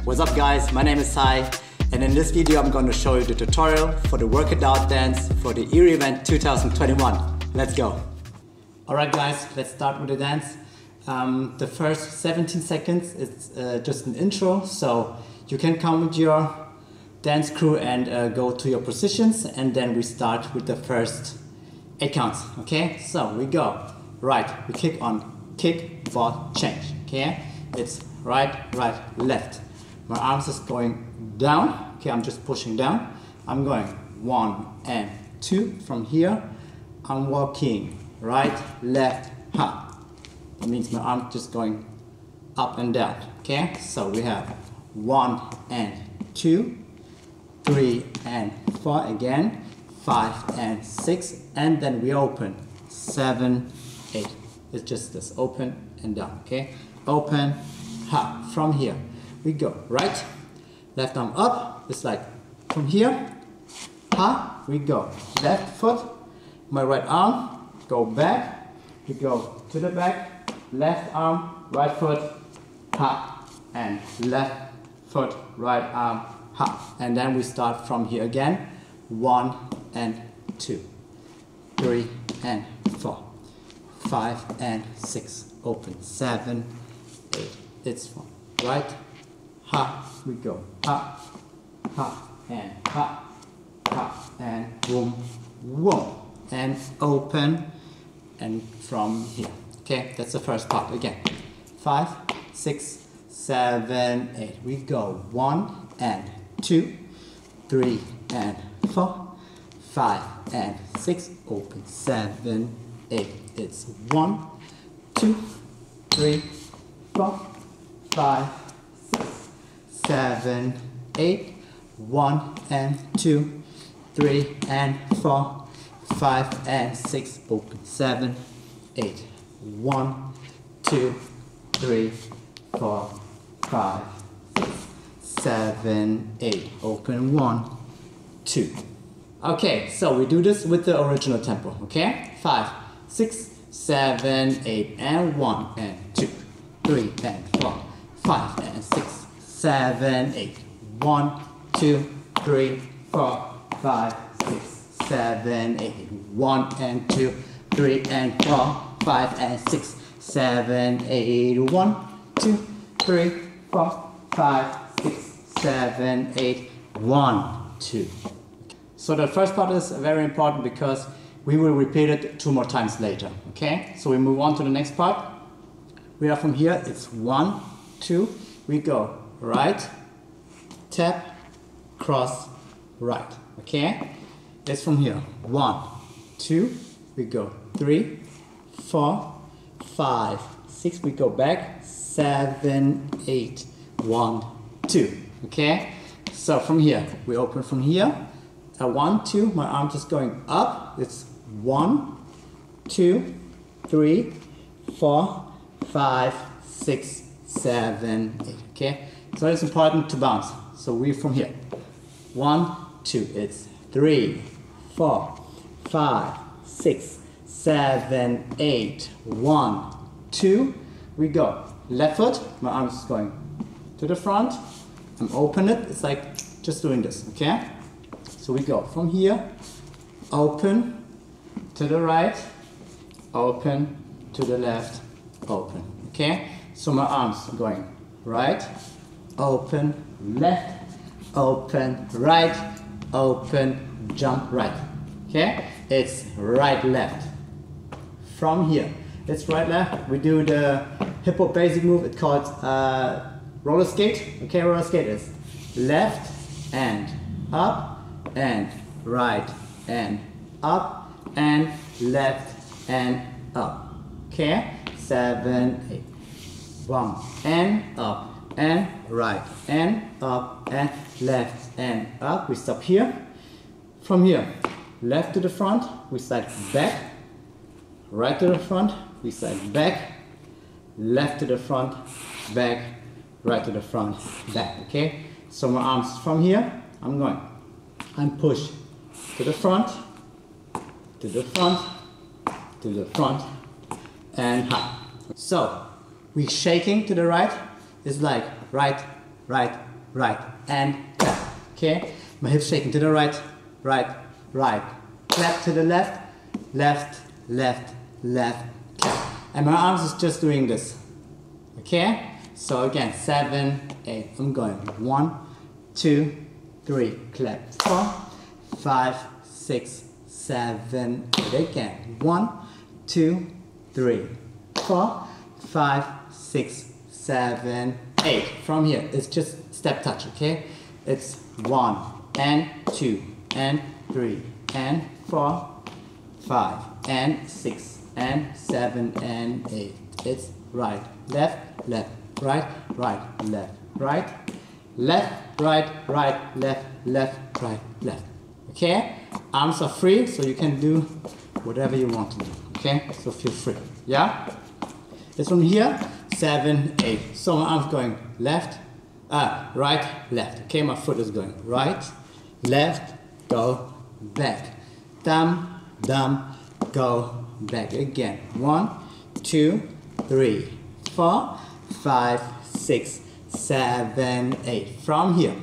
What's up guys, my name is Sai, and in this video I'm going to show you the tutorial for the Work It Out dance for the ERIH-Event 2021. Let's go! Alright guys, let's start with the dance. The first 17 seconds is just an intro, so you can come with your dance crew and go to your positions, and then we start with the first 8 counts, okay? So we go, right, we kick on, kick, ball, change, okay? It's right, right, left. My arms is going down, okay, I'm just pushing down. I'm going 1 and 2 from here. I'm walking right, left, ha. That means my arm just going up and down, okay? So we have 1 and 2, 3 and 4 again, 5 and 6, and then we open 7, 8. It's just this, open and down, okay? Open, ha, from here. We go right, left arm up, it's like from here, ha, we go. Left foot, my right arm, go back, we go to the back, left arm, right foot, ha, and left foot, right arm, ha. And then we start from here again, 1 and 2, 3 and 4, 5 and 6, open, 7, 8, it's 4, right, ha, we go, ha, ha, and boom, boom, and open, and from here, okay, that's the first part, again, 5, 6, 7, 8, we go, 1 and 2, 3 and 4, 5 and 6, open, 7, 8, it's 1, 2, 3, 4, 5, 7, 8, 1 and 2, 3 and 4, 5 and 6, open, 7, 8, 1, 2, 3, 4, 5, 6, 7, 8, open, 1, 2. Okay, so we do this with the original tempo, okay? 5, 6, 7, 8, and 1 and 2, 3 and 4, 5 and 6, 7, 8, 1, 2, 3, 4, 5, 6, 7, 8, 1 and 2, 3 and 4, 5 and 6, 7, 8, 1, 2, 3, 4, 5, 6, 7, 8, 1, 2. So the first part is very important because we will repeat it 2 more times later, okay? So we move on to the next part. We are from here, it's 1, 2, we go right, tap, cross, right, okay? It's from here, 1, 2, we go 3, 4, 5, 6, we go back, 7, 8, 1, 2, okay? So from here, we open from here, 1, 2, my arm just going up, it's 1, 2, 3, 4, 5, 6, 7, 8, okay? So it's important to bounce. So we from here, 1, 2, it's 3, 4, 5, 6, 7, 8, 1, 2, we go. Left foot, my arm is going to the front, I'm open it, it's like just doing this, okay? So we go from here, open to the right, open to the left, open, okay? So my arms are going right, open, left, open, right, open, jump, right, okay? It's right, left. From here, it's right, left. We do the hip hop basic move, it's called roller skate, okay? Roller skate is left and up, and right and up and left and up, okay? 7, 8, 1 and up and right and up and left and up. We stop here. From here, left to the front, we slide back, right to the front, we slide back, left to the front, back, right to the front, back, okay? So my arms from here, I'm going. I'm push to the front, to the front, to the front, and hop. So we shaking to the right, it's like right, right, right, and clap. Okay, my hips shaking to the right, right, right. Clap to the left, left, left, left, clap. And my arms is just doing this. Okay, so again, 7, 8. I'm going 1, 2, 3. Clap. 4, 5, 6, 7, 8. Again, 1, 2, 3, 4, 5, 6, 7, 8. From here, it's just step touch. Okay, it's 1 and 2 and 3 and 4, 5 and 6 and 7 and 8. It's right, left, left, right, right, left, right, left, right, right, left, left, right, left. Okay? Arms are free, so you can do whatever you want to do. Okay? So feel free. Yeah? It's from here, 7, 8. So my arms going left, right, left. Okay? My foot is going right, left, go, back. Thumb, thumb, go, back. Again. 1, 2, 3, 4, 5, 6, 7, 8. From here,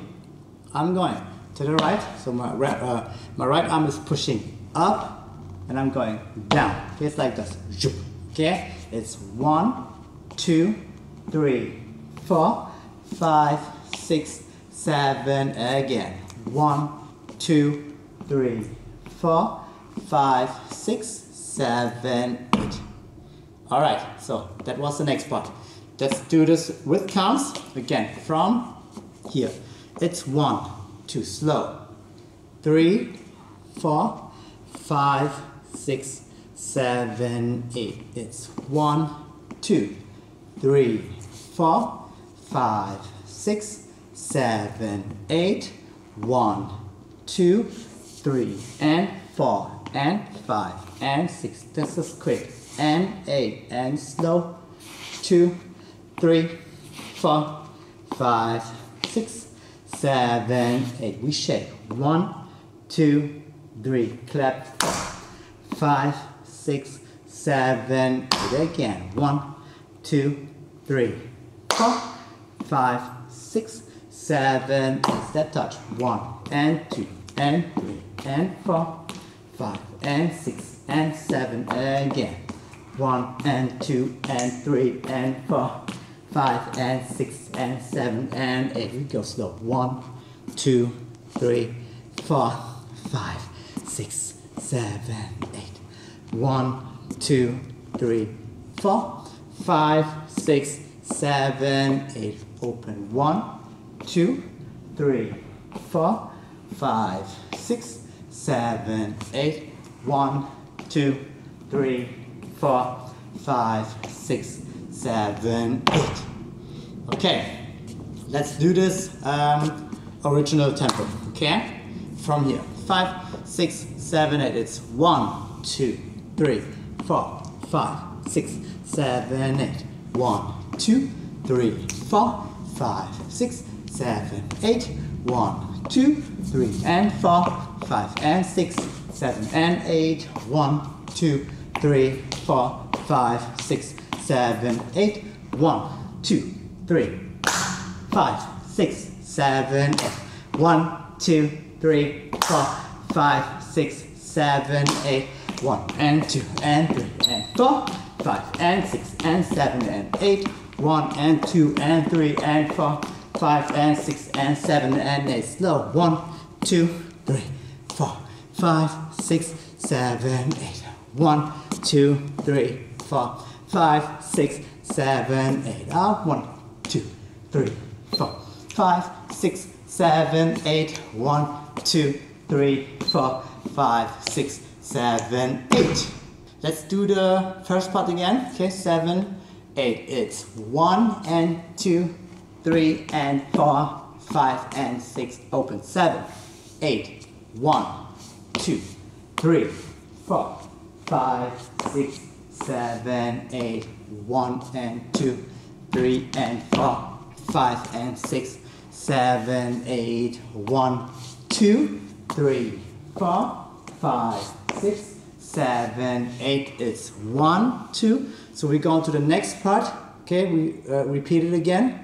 I'm going to the right. So my right arm is pushing up, and I'm going down. Okay, it's like this. Okay, it's 1, 2, 3, 4, 5, 6, 7. Again. 1, 2, 3, 4, 5, 6, 7, 8. All right, so that was the next part. Let's do this with counts again from here. It's 1, 2, slow. 3, 4, 5, 6, 7, 8. It's 1, 2, 3, 4, 5, 6, 7, 8. 1, 2, 3, and 4, and 5, and 6. This is quick. And 8, and slow. 2, 3, 4, 5, 6, 7, 8. We shake. 1, 2, 3. Clap. 5, 6, 7, 8. Again. 1, 2, 3, 4, 5, 6, 7, 8. Step touch. 1 and 2 and 3 and 4, 5 and 6 and 7. Again. 1 and 2 and 3 and 4, 5 and 6 and 7 and 8. We go slow. 1, 2, 3, 4, 5, 6, 7, 8. 1, 2, 3, 4, 5, 6, 7, 8. Open. 1, 2, 3, 4, 5, 6, 7, 8. 1, 2, 3, 4, 5, 6, 7, 8. Okay, let's do this original tempo. Okay, from here. 5, 6, 7, 8. It's 1, 2, 3, 4, 5, 6, 7, 8. 1, 2, 3, 4, 5, 6, 7, 8. 1, 2, 3, and 4, 5, and 6, 7, and 8. 1, 2, 3, 4, 5, 6, 7, 8. 1, 2, 3, 5, 6, 7, 8. 1, 2, 3, 4, 5, 6, 7, 8. 1 and 2 and 3 and 4, 5 and 6 and 7 and 8. 1 and 2 and 3 and 4, 5 and 6 and 7 and 8. Slow. 1, 2, 3, 4, 5, 6, 7, 8. 1, 2, 3, 4, 5, 6, 7, 8. 1, 2, 3, 4, 5, 6, 7, 8. 1, 2, 3, 4, 5, 6, 7, 8. Let's do the first part again. Okay, 7, 8. It's 1 and 2, 3 and 4, 5 and 6. Open. 7, 8. 1, 2, 3, 4, 5, 6, 7, 8. 1 and 2, 3 and 4, 5 and 6, 7, 8. 1, 2, 3, 4, 5, 6, 7, 8. It's 1, 2. So we go on to the next part. Okay, we repeat it again.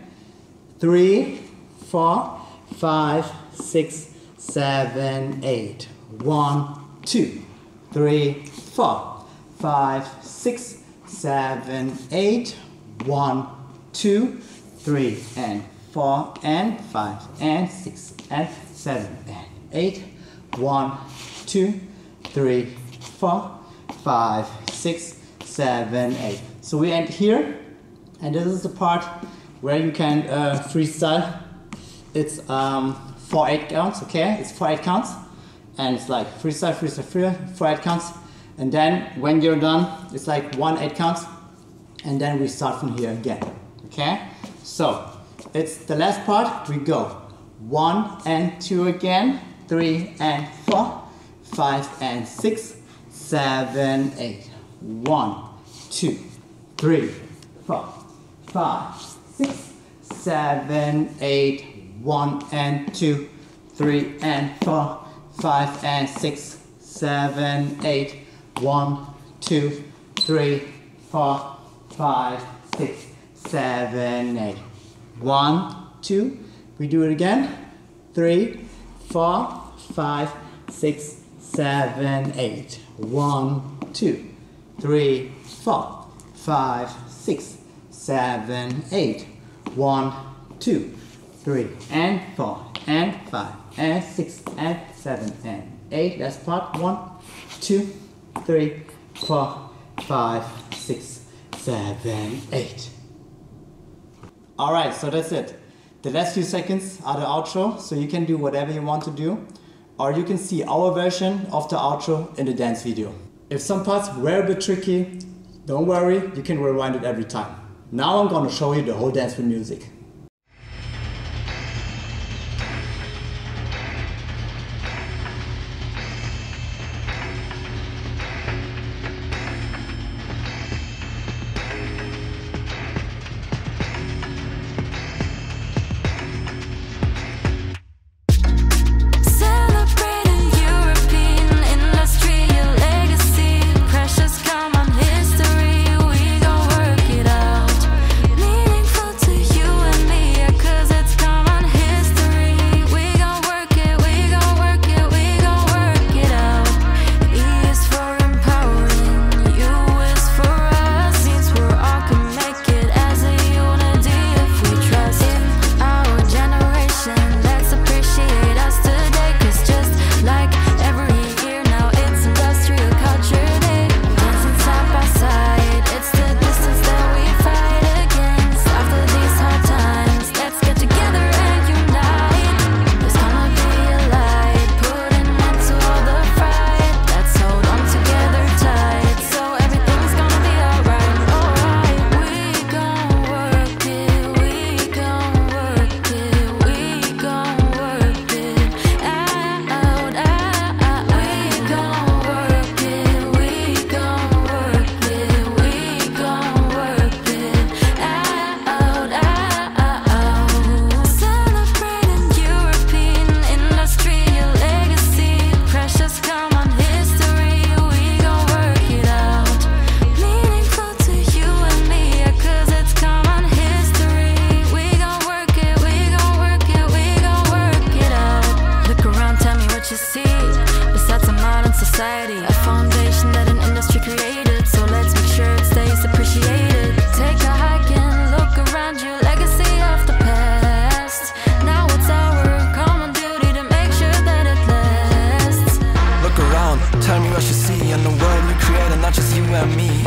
3, 4, 5, 6, 7, 8. 1, 2, 3, 4, 5, 6, 7, 8. 1, 2, 3, and 4, and 5, and 6, and 7, and 8. 1, 2, 3, 4, 5, 6, 7, 8. So we end here, and this is the part where you can freestyle. It's 4/8 counts, okay? It's 4/8 counts, and it's like freestyle, freestyle, freestyle, 4/8 counts, and then when you're done, it's like 1/8 counts, and then we start from here again, okay? So it's the last part. We go 1 and 2 again, 3 and 4, 5 and 6, 7, 8. 1, 2, 3, 4, 5, 6, 7, 8. 1 and 2, 3 and 4, 5 and 6, 7, 8. 1, 2, 3, 4, 5, 6, 7, 8. 1, 2. We do it again. 3, 4, 5, 6, 7, 8. 1, 2, 3, 4, 5, 6, 7, 8. 1, 2, 3 and 4 and 5 and 6 and 7 and 8. That's part 1, 2, 3, 4, 5, 6, 7, 8. Alright, so that's it. The last few seconds are the outro, so you can do whatever you want to do, or you can see our version of the outro in the dance video. If some parts were a bit tricky, don't worry, you can rewind it every time. Now I'm gonna show you the whole dance with music.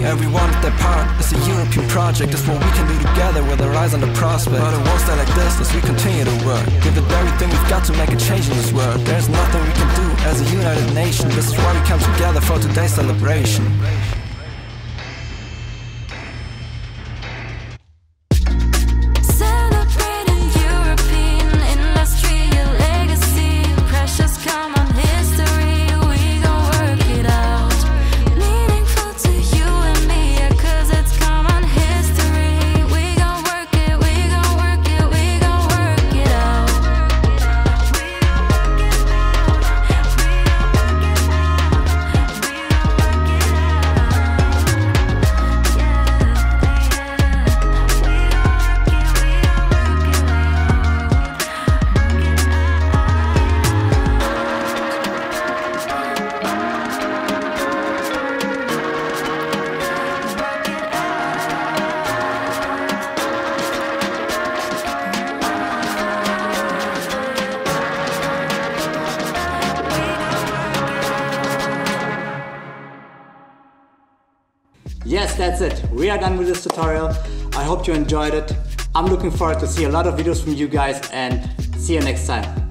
Everyone with their part, it's a European project. It's what we can do together with our eyes on the prospect. But it won't stay like this as we continue to work. Give it everything we've got to make a change in this world. There's nothing we can do as a united nation. This is why we come together for today's celebration. that's it. We are done with this tutorial. I hope you enjoyed it. I'm looking forward to see a lot of videos from you guys, and see you next time.